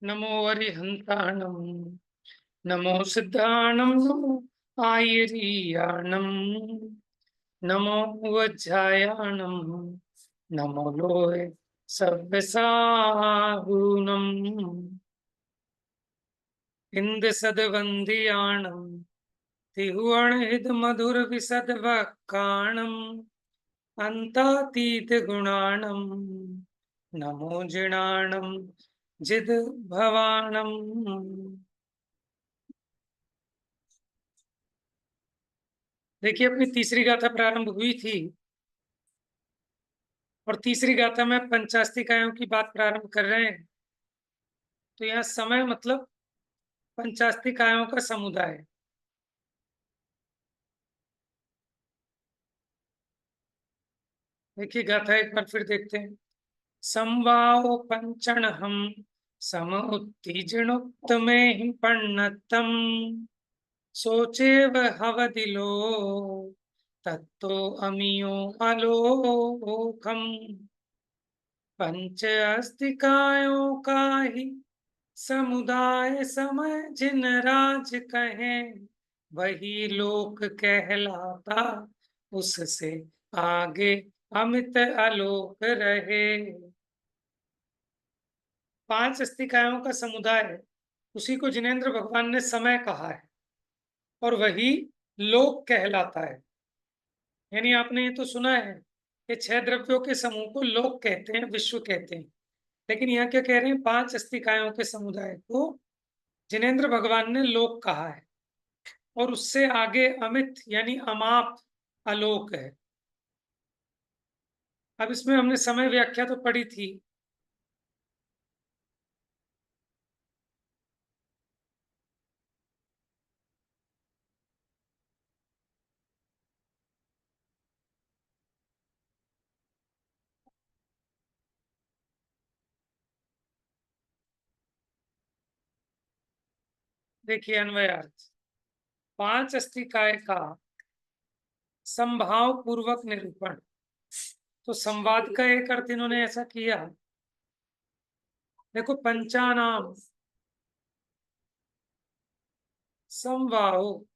नमो अरिहंताणं नमो सिद्धाणं नमो आयरीयाणं नमो वज्रायाणं नमो लोहे सव्यसाहूनम् इंद सदवंदियाणं तिहुअणहित मधुर विसद वक्काणम् अंतातीत गुणाणं नमो जिणाणं जिद भवाणम्। देखिए, अपनी तीसरी गाथा प्रारंभ हुई थी और तीसरी गाथा में पंचास्तिकायों की बात प्रारंभ कर रहे हैं। तो यहाँ समय मतलब पंचास्तिकायों का समुदाय। देखिए गाथा एक बार फिर देखते हैं। संवाहो पंचण हम सम उत्तीजनोक्त में ही पण्णतम सोचे वह हवदिलो तत्तो अमियो अलोकम पंच अस्तिकायों का ही समुदाय समय जिन राज कहें वही लोक कहलाता उससे आगे अमित आलोक रहे। पांच अस्तिकायों का समुदाय, उसी को जिनेंद्र भगवान ने समय कहा है और वही लोक कहलाता है। यानी आपने ये तो सुना है कि छह द्रव्यों के समूह को लोक कहते हैं, विश्व कहते हैं, लेकिन यहाँ क्या कह रहे हैं, पांच अस्तिकायों के समुदाय को जिनेंद्र भगवान ने लोक कहा है और उससे आगे अमित यानी अमाप आलोक है। अब इसमें हमने समय व्याख्या तो पढ़ी थी। देखिए अन्वयार्थ, पांच अस्तिकाय का संभाव पूर्वक निरूपण। तो संवाद का एक अर्थ इन्होंने ऐसा किया, देखो पंचानाम संवाहो,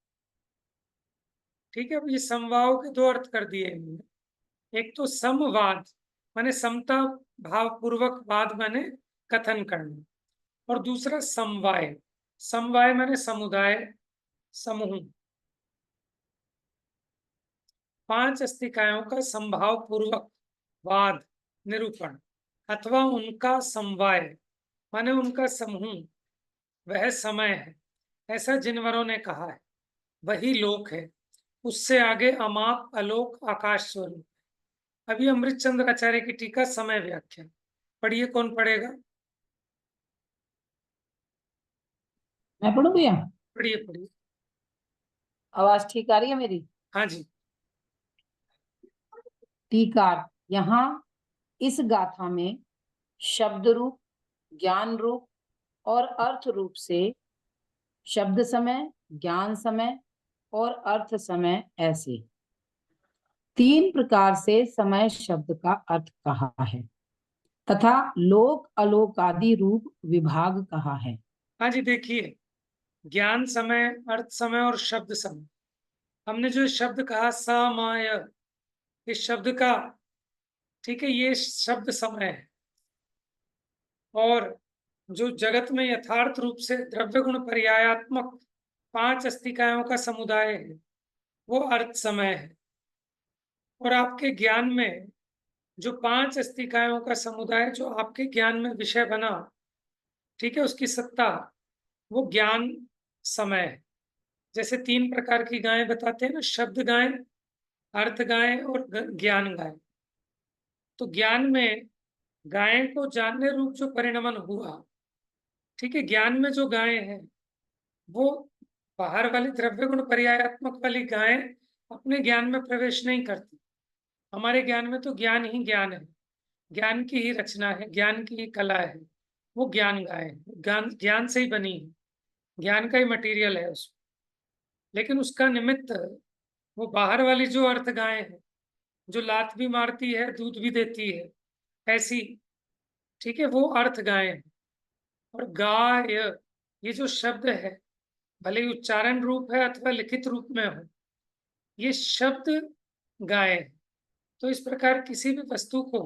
ठीक है। अब ये संवाहो के दो अर्थ कर दिए इन्होंने। एक तो समवाद माने समता भाव पूर्वक वाद माने कथन करना, और दूसरा समवाय, समवाय माने समुदाय समूह। पांच अस्तिकायों का संभाव पूर्वक वाद निरूपण अथवा उनका समवाय माने उनका समूह, वह समय है ऐसा जिनवरों ने कहा है, वही लोक है, उससे आगे अमाप अलोक आकाश स्वरूप। अभी अमृत चंद्र आचार्य की टीका समय व्याख्या पढ़िए, कौन पढ़ेगा? मैं पढ़ू भैया? पढ़िए पढ़िए। आवाज ठीक आ रही है मेरी? हाँ जी। टीकार, यहाँ इस गाथा में शब्द रूप, ज्ञान रूप और अर्थ रूप से शब्द समय, ज्ञान समय और अर्थ समय, ऐसे तीन प्रकार से समय शब्द का अर्थ कहा है तथा लोक अलोक आदि रूप विभाग कहा है। हाँ जी, देखिए ज्ञान समय, अर्थ समय और शब्द समय। हमने जो शब्द कहा समय, इस शब्द का, ठीक है, ये शब्द समय है। और जो जगत में यथार्थ रूप से द्रव्य गुण पर्यायात्मक पांच अस्तिकायों का समुदाय है वो अर्थ समय है। और आपके ज्ञान में जो पांच अस्तिकायों का समुदाय जो आपके ज्ञान में विषय बना, ठीक है, उसकी सत्ता वो ज्ञान समय है। जैसे तीन प्रकार की गायें बताते हैं ना, शब्द गायें, अर्थ गायें और ज्ञान गायें। तो ज्ञान में गायें को जानने रूप जो परिणमन हुआ, ठीक है, ज्ञान में जो गायें हैं वो बाहर वाली द्रव्य गुण पर्यायात्मक वाली गायें अपने ज्ञान में प्रवेश नहीं करती। हमारे ज्ञान में तो ज्ञान ही ज्ञान है, ज्ञान की ही रचना है, ज्ञान की ही कला है। वो ज्ञान गाय है, ज्ञान ज्ञान से ही बनी है, ज्ञान का ही मटेरियल है उसमें। लेकिन उसका निमित्त वो बाहर वाली जो अर्थ गाय है, जो लात भी मारती है दूध भी देती है, ऐसी, ठीक है, वो अर्थ गाय है। और गाय, ये जो शब्द है, भले ही उच्चारण रूप है अथवा लिखित रूप में हो, ये शब्द गाय है। तो इस प्रकार किसी भी वस्तु को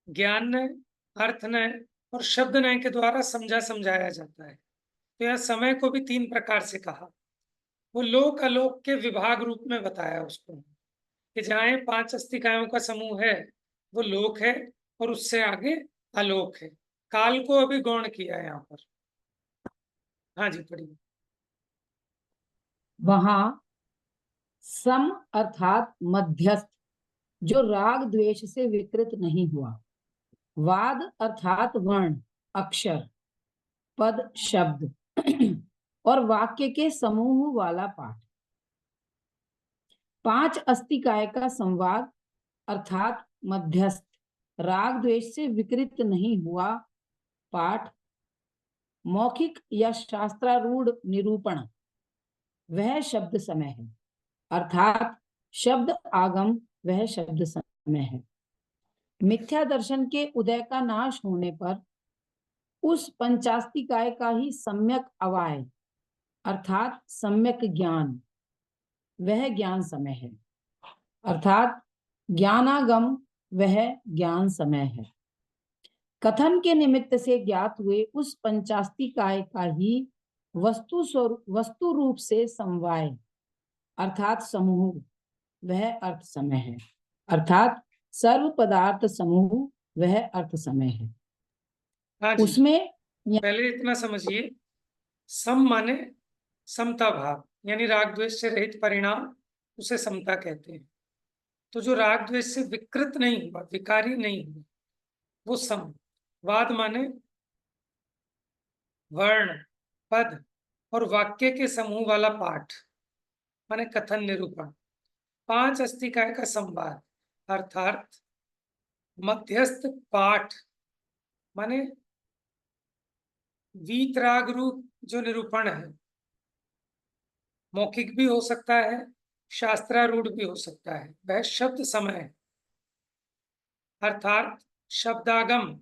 ज्ञान नय, अर्थ नय और शब्द नय के द्वारा समझाया जाता है। तो यह समय को भी 3 प्रकार से कहा। वो लोक अलोक के विभाग रूप में बताया उसको, कि जहाँ ये 5 अस्तिकाओं का समूह है वो लोक है और उससे आगे आलोक है। काल को अभी गौण किया है यहाँ पर। हाँ जी, पढ़िए। वहां सम अर्थात मध्यस्थ, जो राग द्वेष से विकृत नहीं हुआ। वाद अर्थात वर्ण, अक्षर, पद, शब्द और वाक्य के समूह वाला पाठ। 5 अस्तिकाय का संवाद अर्थात मध्यस्थ, राग द्वेष से विकृत नहीं हुआ पाठ। मौखिक या शास्त्रारूढ़ निरूपण, वह शब्द समय है, अर्थात शब्द आगम वह शब्द समय है। मिथ्या दर्शन के उदय का नाश होने पर उस पंचास्तिकाय का ही सम्यक अवाय अर्थात सम्यक ज्ञान, वह ज्ञान समय है, अर्थात ज्ञानागम वह ज्ञान समय है। कथन के निमित्त से ज्ञात हुए उस पंचास्तिकाय का ही वस्तु रूप से समवाय अर्थात समूह, वह अर्थ समय है, अर्थात सर्व पदार्थ समूह वह अर्थ समय है। हाँ जी, उसमें पहले इतना समझिए, सम माने समता भाव, यानी राग द्वेष से रहित परिणाम, उसे समता कहते हैं। तो जो राग द्वेष से विकृत नहीं हुआ, विकारी नहीं हुआ, वो सम। वाद माने वर्ण, पद और वाक्य के समूह वाला पाठ, माने कथन निरूपण। 5 अस्तिकाय का संवाद अर्थात मध्यस्थ पाठ, माने वीतराग रूप जो निरूपण है, मौखिक भी हो सकता है, शास्त्रारूढ़ भी हो सकता है, वह शब्द समय है, अर्थात शब्दागम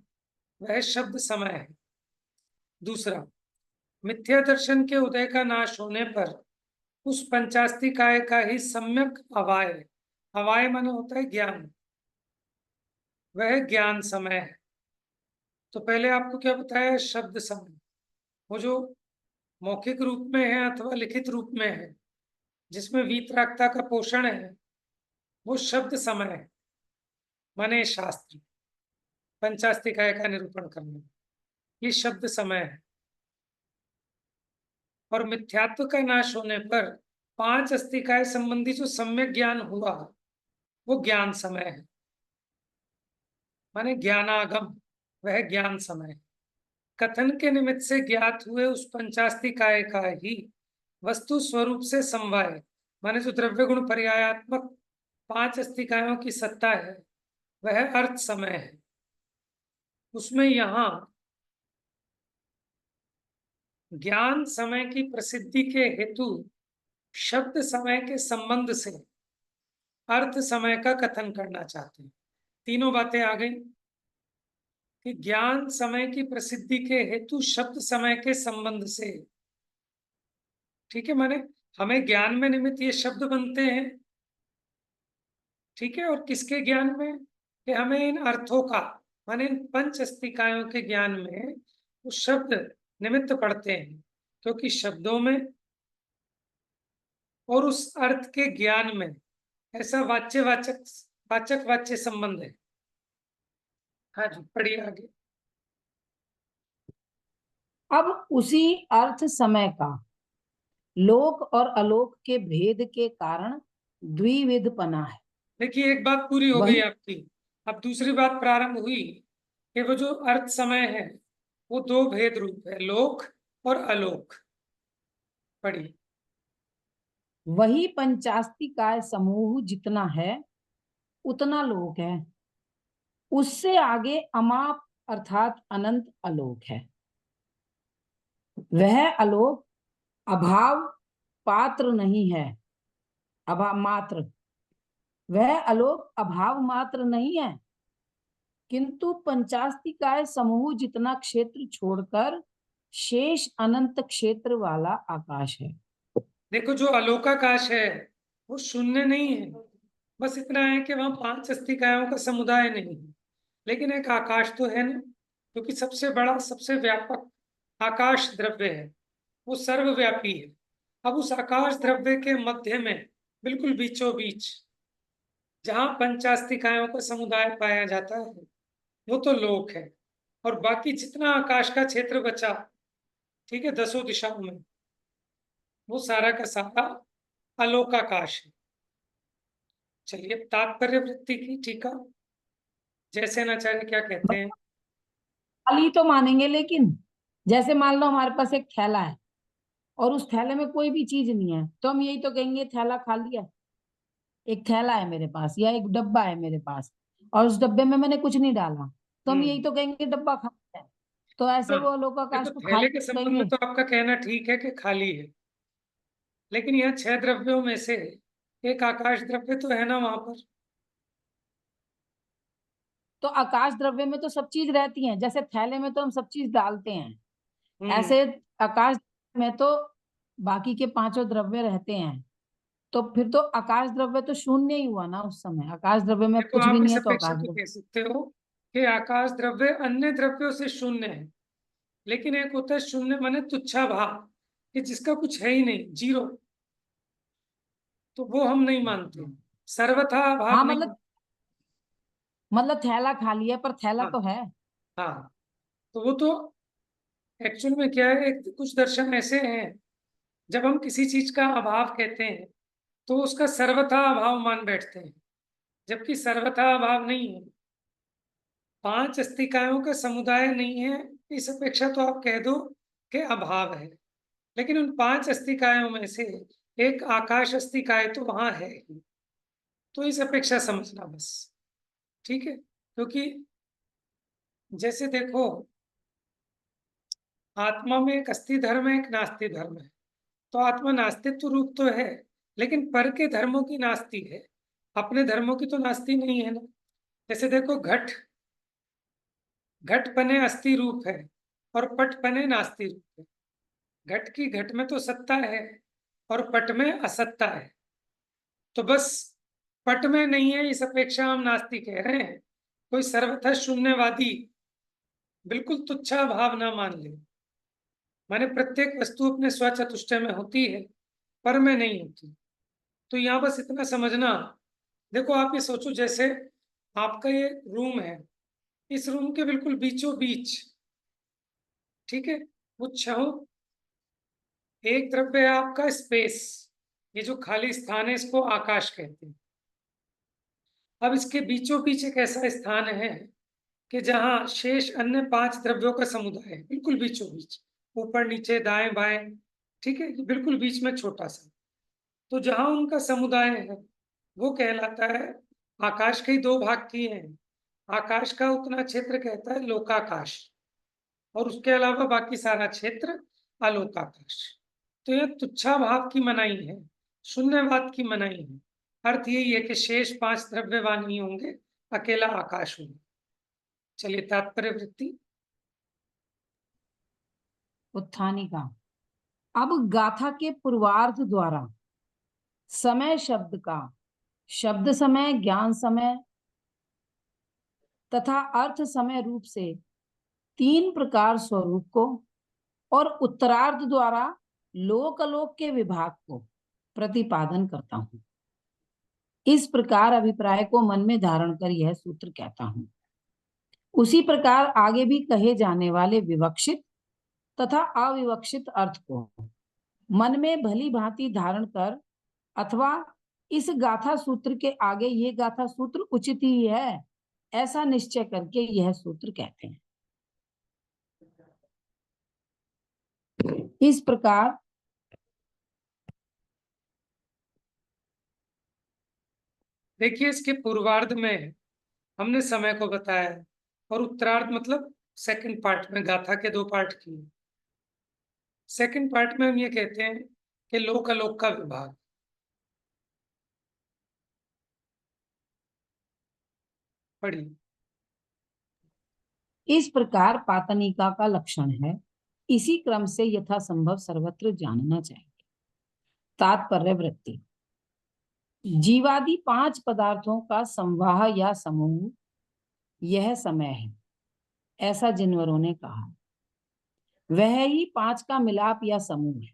वह शब्द समय है। दूसरा, मिथ्या दर्शन के उदय का नाश होने पर उस पंचास्तिकाय का ही सम्यक अवाय, अवाय माने होता है ज्ञान, वह ज्ञान समय है। तो पहले आपको क्या बताया, शब्द समय, वो जो मौखिक रूप में है अथवा लिखित रूप में है, जिसमें वीतरागता का पोषण है, वो शब्द समय है, माने शास्त्र, पंचास्तिकाय का निरूपण करना, ये शब्द समय है। और मिथ्यात्व का नाश होने पर 5 अस्तिकाय संबंधी जो सम्यक ज्ञान हुआ, वो ज्ञान समय है, माने ज्ञानागम वह ज्ञान समय। कथन के निमित्त से ज्ञात हुए उस पंचास्तिकाय का ही वस्तु स्वरूप से समवाय, माने जो द्रव्य गुण पर्यायात्मक 5 अस्तिकायों की सत्ता है, वह अर्थ समय है। उसमें यहाँ ज्ञान समय की प्रसिद्धि के हेतु शब्द समय के संबंध से अर्थ समय का कथन करना चाहते हैं। तीनों बातें आ गई कि ज्ञान समय की प्रसिद्धि के हेतु शब्द समय के संबंध से, ठीक है, माने हमें ज्ञान में निमित्त ये शब्द बनते हैं, ठीक है, और किसके ज्ञान में, कि हमें इन अर्थों का, माने इन 5 अस्तिकायों के ज्ञान में वो शब्द निमित्त पड़ते हैं, क्योंकि शब्दों में और उस अर्थ के ज्ञान में ऐसा वाचक वाच्य संबंध है। हाँ जी, पढ़िए आगे। अब उसी अर्थ समय का लोक और अलोक के भेद के कारण द्विविधपना है। देखिए, एक बात पूरी हो गई वही आपकी, अब दूसरी बात प्रारंभ हुई कि वो जो अर्थ समय है वो 2 भेद रूप है, लोक और अलोक। पढ़िए। वही पंचास्तिकाय समूह जितना है उतना लोक है, उससे आगे अमाप अर्थात अनंत अलोक है। वह अलोक अभाव पात्र नहीं है, अभाव मात्र, वह अलोक अभाव मात्र नहीं है, किंतु पंचास्तिकाय समूह जितना क्षेत्र छोड़कर शेष अनंत क्षेत्र वाला आकाश है। देखो, जो अलोकाकाश है वो शून्य नहीं है, बस इतना है कि वहां 5 अस्तिकायों का समुदाय नहीं है, लेकिन एक आकाश तो है ना, क्योंकि सबसे बड़ा सबसे व्यापक आकाश द्रव्य है, वो सर्वव्यापी है। अब उस आकाश द्रव्य के मध्य में, बिल्कुल बीचों बीच, जहां पंचास्तिकायों का समुदाय पाया जाता है, वो तो लोक है। और बाकी जितना आकाश का क्षेत्र बचा, ठीक है, 10 दिशाओं में, वो सारा का सारा अलोकाकाश है। चलिए, तात्पर्य वृत्ति की टीका जैसेनाचार्य क्या कहते हैं? खाली तो मानेंगे, लेकिन जैसे मान लो हमारे पास एक थैला है और उस थैले में कोई भी चीज नहीं है, तो हम यही तो कहेंगे थैला खाली है। एक थैला है मेरे पास या एक डब्बा है मेरे पास और उस डब्बे में मैंने कुछ नहीं डाला, तो हम यही हम्म। तो कहेंगे डब्बा खाली है। तो ऐसे हाँ, वो अलोकाकाश देखो, को थैले खाली के संबंध में कहेंगे। तो आपका कहना ठीक है कि खाली है, लेकिन यह 6 द्रव्यों में से एक आकाश द्रव्य तो है ना वहां पर। तो आकाश द्रव्य में तो सब चीज रहती है, जैसे थैले में तो हम सब चीज डालते हैं, हम्म। ऐसे आकाश में तो बाकी के पांचों द्रव्य रहते हैं। तो फिर तो आकाश द्रव्य तो शून्य ही हुआ ना उस समय, आकाश द्रव्य में देखो, कुछ भी आप नहीं इस है तो अपेक्षा आकाश को द्रव्य। कह सकते हो कि आकाश द्रव्य अन्य द्रव्यों से शून्य है, लेकिन एक होता है शून्य माने तुच्छा भाव, कि जिसका कुछ है ही नहीं, जीरो, तो वो हम नहीं मानते, सर्वथा हाँ अभाव नहीं। मतलब थैला खाली है पर थैला हाँ। तो है। हाँ, तो वो तो एक्चुअल में क्या है, एक कुछ दर्शन ऐसे हैं, जब हम किसी चीज का अभाव कहते हैं तो उसका सर्वथा अभाव मान बैठते हैं, जबकि सर्वथा अभाव नहीं है। 5 अस्तिकायों का समुदाय नहीं है, इस अपेक्षा तो आप कह दो कि अभाव है, लेकिन उन 5 अस्तिकायों में से एक आकाश अस्तिकाय तो वहां है ही, तो इस अपेक्षा समझना बस। ठीक है, क्योंकि जैसे देखो, आत्मा में एक अस्थि धर्म है, एक नास्ति धर्म है। तो आत्मा नास्तित्व रूप तो है, लेकिन पर के धर्मों की नास्ति है, अपने धर्मों की तो नास्ति नहीं है ना। जैसे देखो, घट, घट पने अस्थि रूप है और पट पने नास्ति रूप है। घट की घट में तो सत्ता है और पट में असत्ता है, तो बस पट में नहीं है, इस अपेक्षा हम नास्ति कह रहे हैं। कोई सर्वथा शून्यवादी बिल्कुल तुच्छा भाव ना मान ले, माने प्रत्येक वस्तु अपने स्वचतुष्टय में होती है, पर में नहीं होती। तो यहाँ बस इतना समझना। देखो, आप ये सोचो, जैसे आपका ये रूम है, इस रूम के बिल्कुल बीचों बीच, ठीक है, वो छहो, एक द्रव्य है आपका स्पेस, ये जो खाली स्थान है इसको आकाश कहते हैं। अब इसके बीचों बीच एक ऐसा स्थान है कि जहां शेष अन्य 5 द्रव्यों का समुदाय है, बिल्कुल बीचों बीच, ऊपर नीचे दाएं बाएं, ठीक है, बिल्कुल बीच में छोटा सा। तो जहां उनका समुदाय है वो कहलाता है, आकाश के ही 2 भाग किए हैं। आकाश का उतना क्षेत्र कहता है लोकाकाश, और उसके अलावा बाकी सारा क्षेत्र अलोकाकाश। तो यह तुच्छा भाव की मनाही है, शून्यवाद की मनाही है। अर्थ यही है कि शेष 5 द्रव्यवान ही होंगे, अकेला आकाश होगा। चलिए, तात्पर्य वृत्ति। उत्थानिका। अब गाथा के पूर्वार्ध द्वारा समय शब्द का शब्द समय, ज्ञान समय तथा अर्थ समय रूप से 3 प्रकार स्वरूप को और उत्तरार्ध द्वारा लोक अलोक के विभाग को प्रतिपादन करता हूं। इस प्रकार अभिप्राय को मन में धारण कर यह सूत्र कहता हूं। उसी प्रकार आगे भी कहे जाने वाले विवक्षित तथा अविवक्षित अर्थ को मन में भली भांति धारण कर, अथवा इस गाथा सूत्र के आगे ये गाथा सूत्र उचित ही है ऐसा निश्चय करके यह सूत्र कहते हैं। इस प्रकार देखिए, इसके पूर्वार्ध में हमने समय को बताया है, और उत्तरार्ध मतलब सेकंड पार्ट में, गाथा के 2 पार्ट किए। सेकंड पार्ट में हम ये कहते हैं कि लोक अलोक का विभाग। पढ़िए। इस प्रकार पातनिका का लक्षण है। इसी क्रम से यथासंभव सर्वत्र जानना चाहिए। तात्पर्य वृत्ति। जीवादि 5 पदार्थों का संवाह या समूह यह समय है, ऐसा जिनवरों ने कहा। वह ही 5 का मिलाप या समूह है।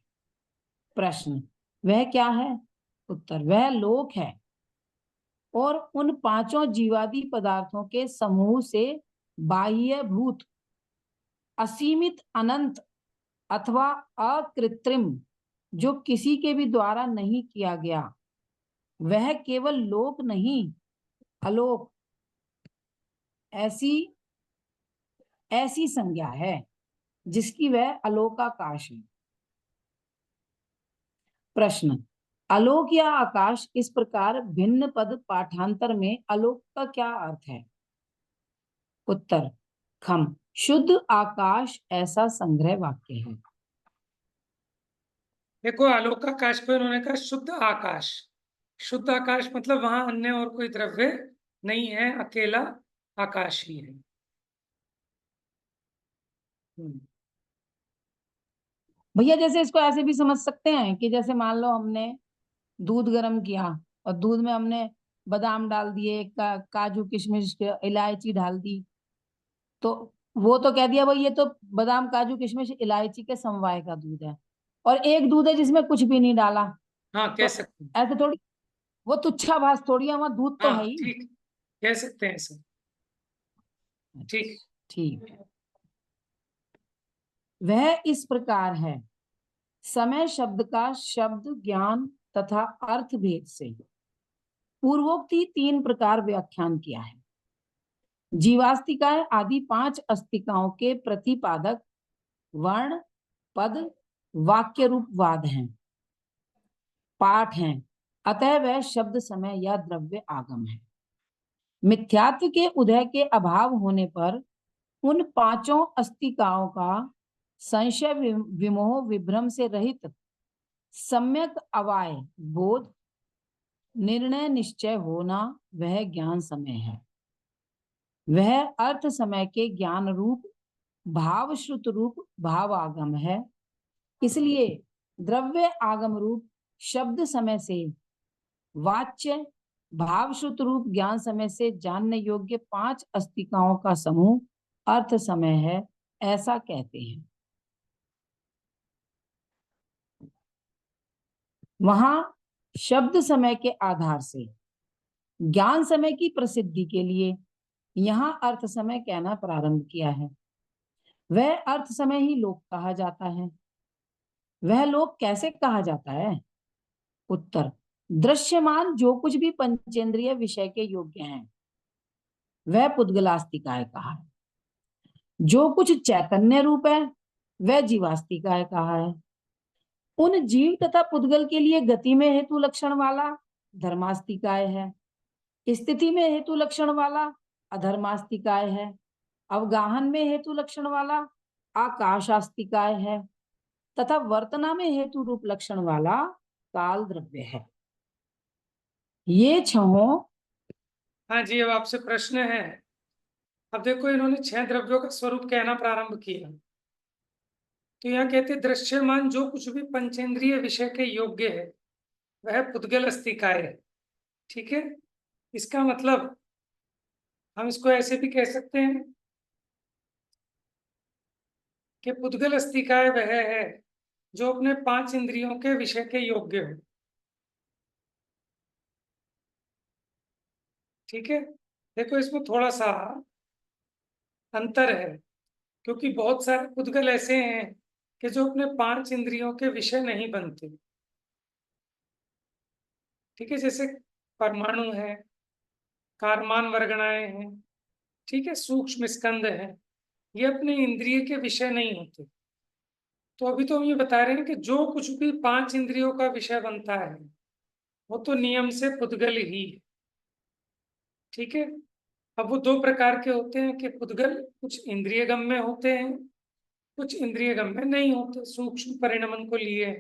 प्रश्न, वह क्या है? उत्तर, वह लोक है और उन 5 जीवादि पदार्थों के समूह से बाह्यभूत असीमित अनंत अथवा अकृत्रिम, जो किसी के भी द्वारा नहीं किया गया, वह केवल लोक नहीं अलोक ऐसी संज्ञा है जिसकी वह अलोकाकाश है। प्रश्न, आलोक या आकाश इस प्रकार भिन्न पद पाठांतर में आलोक का क्या अर्थ है? उत्तर, खम शुद्ध आकाश ऐसा संग्रह वाक्य है। देखो, आलोकाकाश को इन्होंने कहा शुद्ध आकाश। शुद्ध आकाश मतलब वहां अन्य और कोई द्रव्य नहीं है, अकेला आकाश ही है। भैया जैसे इसको ऐसे भी समझ सकते हैं कि जैसे मान लो हमने दूध गर्म किया और दूध में हमने बादाम डाल दिए, काजू किशमिश इलायची डाल दी, तो वो तो कह दिया भाई ये तो बादाम काजू किशमिश इलायची के समवाय का दूध है, और एक दूध है जिसमें कुछ भी नहीं डाला। हाँ, कह तो सकते हैं। ऐसे थोड़ी, वो तुच्छाभास थोड़ी है, वहां दूध तो हाँ, है ही। ठीक, कह सकते हैं सर। ठीक। ठीक है। वह इस प्रकार है। समय शब्द का शब्द ज्ञान तथा अर्थ भेद से पूर्वोक्ति 3 प्रकार व्याख्यान किया है। जीवास्तिकाएं आदि 5 अस्तिकाओं के प्रतिपादक वर्ण, पद, वाक्य रूप वाद हैं, पाठ हैं। अतः वह शब्द समय या द्रव्य आगम है। मिथ्यात्व के उदय के अभाव होने पर उन 5 अस्तिकाओं का संशय विमोह विभ्रम से रहित सम्यक अवाय बोध निर्णय निश्चय होना वह ज्ञान समय है। वह अर्थ समय के ज्ञान रूप भाव श्रुत रूप भाव आगम है। इसलिए द्रव्य आगम रूप शब्द समय से वाच्य भाव श्रुत रूप ज्ञान समय से जानने योग्य 5 अस्तिकाओं का समूह अर्थ समय है, ऐसा कहते हैं। वहां शब्द समय के आधार से ज्ञान समय की प्रसिद्धि के लिए यहां अर्थ समय कहना प्रारंभ किया है। वह अर्थ समय ही लोक कहा जाता है। वह लोक कैसे कहा जाता है? उत्तर, दृश्यमान जो कुछ भी पंचेंद्रिय विषय के योग्य हैं वह पुद्गलास्तिकाय कहा है। जो कुछ चैतन्य रूप है वह जीवास्तिकाय कहा है। उन जीव तथा पुद्गल के लिए गति में हेतु लक्षण वाला धर्मास्तिकाय है, स्थिति में हेतु लक्षण वाला अधर्मास्तिकाय है, अवगाहन में हेतु लक्षण वाला आकाशास्तिकाय है तथा वर्तना में हेतु रूप लक्षण वाला काल द्रव्य है। ये 6। हाँ जी, अब आपसे प्रश्न है। अब देखो, इन्होंने 6 द्रव्यों का स्वरूप कहना प्रारंभ किया। तो यहाँ कहते दृश्यमान जो कुछ भी पंचेंद्रिय विषय के योग्य है वह पुद्गल अस्तिकाय है। ठीक है, इसका मतलब हम इसको ऐसे भी कह सकते हैं कि पुद्गल अस्तिकाय वह है जो अपने 5 इंद्रियों के विषय के योग्य हो। ठीक है, देखो इसमें थोड़ा सा अंतर है, क्योंकि बहुत सारे पुद्गल ऐसे हैं कि जो अपने 5 इंद्रियों के विषय नहीं बनते। ठीक है, जैसे परमाणु है, कारमान वर्गणाएं हैं, ठीक है, सूक्ष्म स्कंद है, ये अपने इंद्रिय के विषय नहीं होते। तो अभी तो हम ये बता रहे हैं कि जो कुछ भी 5 इंद्रियों का विषय बनता है वो तो नियम से पुद्गल ही है। ठीक है, अब वो 2 प्रकार के होते हैं कि पुद्गल कुछ इंद्रिय गम्य होते हैं, कुछ इंद्रिय गम्य नहीं होते, सूक्ष्म परिणमन को लिए,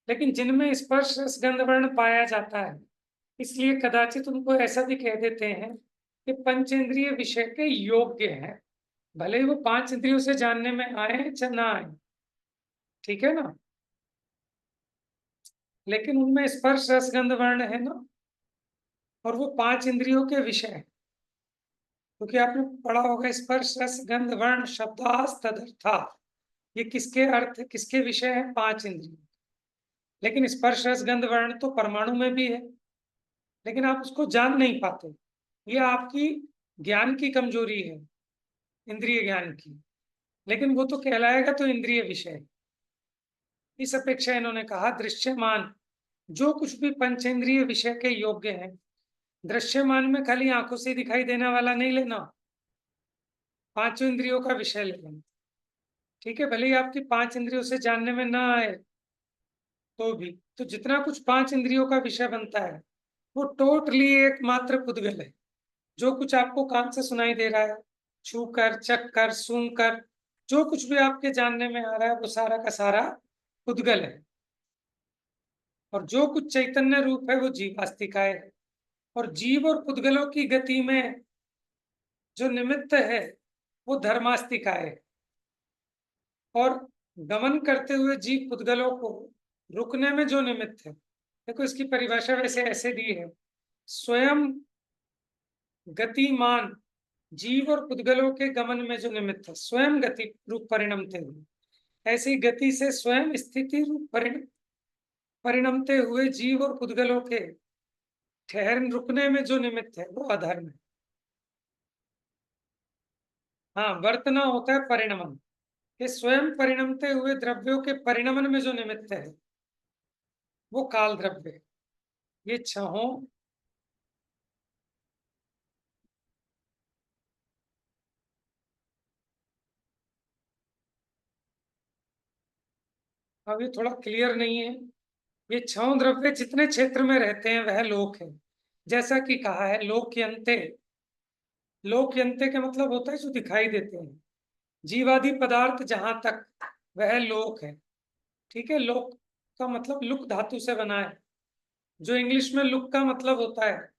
लेकिन जिनमें स्पर्श रस गंध वर्ण पाया जाता है, इसलिए कदाचित उनको ऐसा भी कह देते हैं कि पंचेंद्रिय विषय के योग्य है। भले ही वो 5 इंद्रियों से जानने में आए चाहे ना आए, ठीक है ना, लेकिन उनमें स्पर्श रस गंध वर्ण है ना, और वो 5 इंद्रियों के विषय है। क्योंकि आपने पढ़ा होगा स्पर्श रस गंध वर्ण शब्दास तदर्था, ये किसके अर्थ, किसके विषय है, 5 इंद्रियों। लेकिन स्पर्श रस गंध वर्ण तो परमाणु में भी है, लेकिन आप उसको जान नहीं पाते। ये आपकी ज्ञान की कमजोरी है, इंद्रिय ज्ञान की। लेकिन वो तो कहलाएगा तो इंद्रिय विषय। इस अपेक्षा इन्होंने कहा दृश्यमान जो कुछ भी पंचेंद्रिय विषय के योग्य है, दृश्यमान में खाली आंखों से दिखाई देने वाला नहीं लेना, 5 इंद्रियों का विषय ले लेना, ठीक है। भले ही आपकी 5 इंद्रियों से जानने में ना आए तो भी, तो जितना कुछ 5 इंद्रियों का विषय बनता है वो टोटली एकमात्र पुद्गल है। जो कुछ आपको कान से सुनाई दे रहा है, छू कर, चख कर, सूंघ कर, जो कुछ भी आपके जानने में आ रहा है वो सारा का सारा पुद्गल है। और जो कुछ चैतन्य रूप है वो जीवास्तिकाय है। और जीव और पुद्गलों की गति में जो निमित्त है वो धर्मास्तिकाय है। और गमन करते हुए जीव पुद्गलों को रुकने में जो निमित्त है, देखो इसकी परिभाषा वैसे ऐसे दी है, स्वयं गतिमान जीव और पुद्गलों के गमन में जो निमित्त है, स्वयं गति रूप परिणमते हुए, ऐसी गति से स्वयं स्थिति रूप परिणमते हुए जीव और पुद्गलों के ठहर रुकने में जो निमित्त है वो अधर्म है। हाँ, वर्तना होता है परिणमन, कि स्वयं परिणमते हुए द्रव्यों के परिणमन में जो निमित्त है वो काल द्रव्य है। ये छहों अभी थोड़ा क्लियर नहीं है। ये छहों द्रव्य जितने क्षेत्र में रहते हैं वह लोक है। जैसा कि कहा है लोक्यंते, लोक्यंते का मतलब होता है जो दिखाई देते हैं, जीवादि पदार्थ जहां तक वह लोक है, ठीक है। लोक का मतलब लुक धातु से बना है। जो इंग्लिश में लुक का मतलब होता है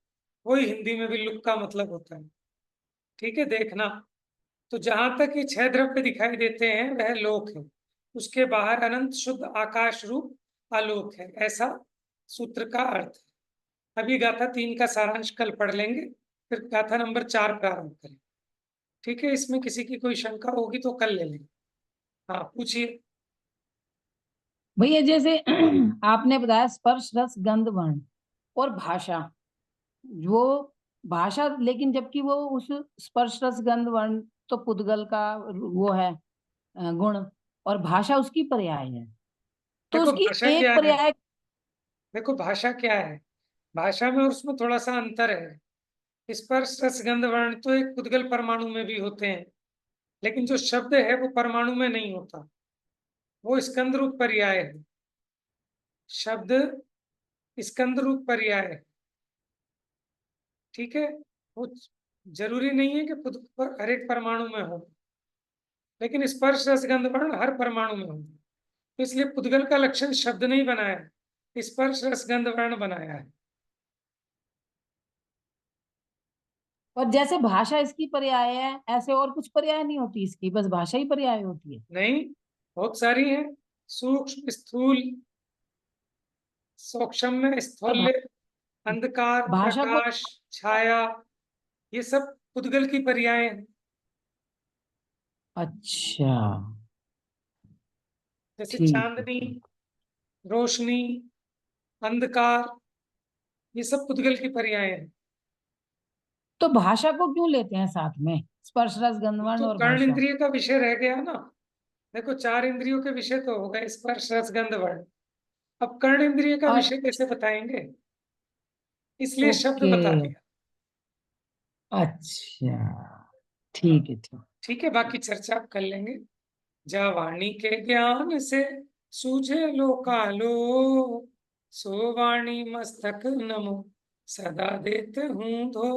वही हिंदी में भी लुक का मतलब होता है, ठीक है। देखना, तो जहां तक ये 6 द्रव्य दिखाई देते हैं वह लोक है, उसके बाहर अनंत शुद्ध आकाश रूप आलोक है, ऐसा सूत्र का अर्थ है। अभी गाथा 3 का सारांश कल पढ़ लेंगे, फिर गाथा नंबर 4 प्रारंभ करें, ठीक है। इसमें किसी की कोई शंका होगी तो कल ले लेंगे। हाँ, पूछिए। भैया जैसे आपने बताया स्पर्श रस गंध वर्ण और भाषा, वो भाषा, लेकिन जबकि वो उस स्पर्श रस गंध वर्ण तो पुद्गल का वो है गुण, और भाषा उसकी पर्याय है, तो देखो उसकी भाषा एक क्या है, पर्याय। देखो भाषा क्या है, भाषा में और उसमें थोड़ा सा अंतर है। स्पर्श रस गंध वर्ण तो एक पुद्गल परमाणु में भी होते हैं, लेकिन जो शब्द है वो परमाणु में नहीं होता, वो स्कंद रूप पर्याय है। शब्द स्कंद रूप पर्याय है, ठीक है। वो जरूरी नहीं है कि हर एक परमाणु में हो, लेकिन स्पर्श रस गंध वर्ण हर परमाणु में हो। तो इसलिए पुद्गल का लक्षण शब्द नहीं बनाया है, स्पर्श रस गंध वर्ण बनाया है। और जैसे भाषा इसकी पर्याय है, ऐसे और कुछ पर्याय नहीं होती इसकी, बस भाषा ही पर्याय होती है। नहीं, बहुत सारी है, सूक्ष्म स्थूल सूक्ष्म पर स्थूल्य, अंधकार भाषा को, प्रकाश छाया, ये सब पुद्गल की पर्याय हैं। अच्छा, जैसे ठीक है चांदनी, ठीक। रोशनी, अंधकार, ये सब पुद्गल की पर्याय हैं। तो भाषा को क्यों लेते हैं साथ में, स्पर्श रस वो गंधवर्ण तो और कर्ण भाषा? इंद्रिय का विषय रह गया ना। देखो 4 इंद्रियों के विषय तो हो गए स्पर्श रस गंध वर्ण, अब कर्ण इंद्रिय का विषय कैसे बताएंगे, इसलिए शब्द ओके, बता दिया। अच्छा, ठीक है ठीक। ठीक है, बाकी चर्चा आप कर लेंगे। जा वाणी के ज्ञान से सूझे लोकालो, सो वाणी मस्तक नमो सदा देते हूँ धो।